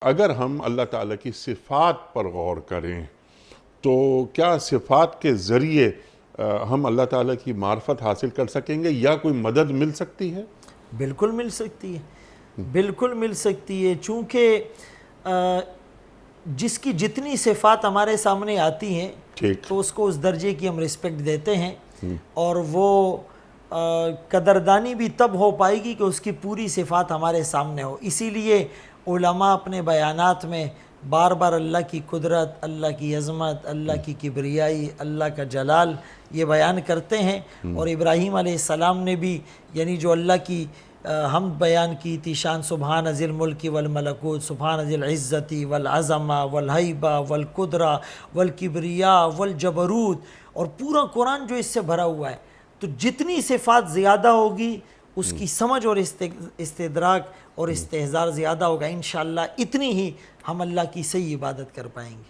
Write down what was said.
اگر ہم اللہ تعالیٰ کی صفات پر غور کریں تو کیا صفات کے ذریعے ہم اللہ تعالیٰ کی معرفت حاصل کر سکیں گے یا کوئی مدد مل سکتی ہے؟ بالکل مل سکتی ہے، بالکل مل سکتی ہے، چونکہ جس کی جتنی صفات ہمارے سامنے آتی ہیں تو اس کو اس درجے کی ہم رسپیکٹ دیتے ہیں، اور وہ قدردانی بھی تب ہو پائے گی کہ اس کی پوری صفات ہمارے سامنے ہو۔ اسی لیے علماء اپنے بیانات میں بار بار اللہ کی قدرت، اللہ کی عظمت، اللہ کی کبریائی، اللہ کا جلال یہ بیان کرتے ہیں۔ اور ابراہیم علیہ السلام نے بھی یعنی جو اللہ کی حمد بیان کی تھی، شان سبحان ذی الملک والملکوت، سبحان ذی العزت والعظمہ والہیبہ والقدرہ والکبریاء والجبروت، اور پورا قرآن جو اس سے بھرا ہوا ہے، تو جتنی صفات زیادہ ہوگی اس کی سمجھ اور استدراک اور استحضار زیادہ ہوگا، انشاءاللہ اتنی ہی ہم اللہ کی صحیح عبادت کر پائیں گے۔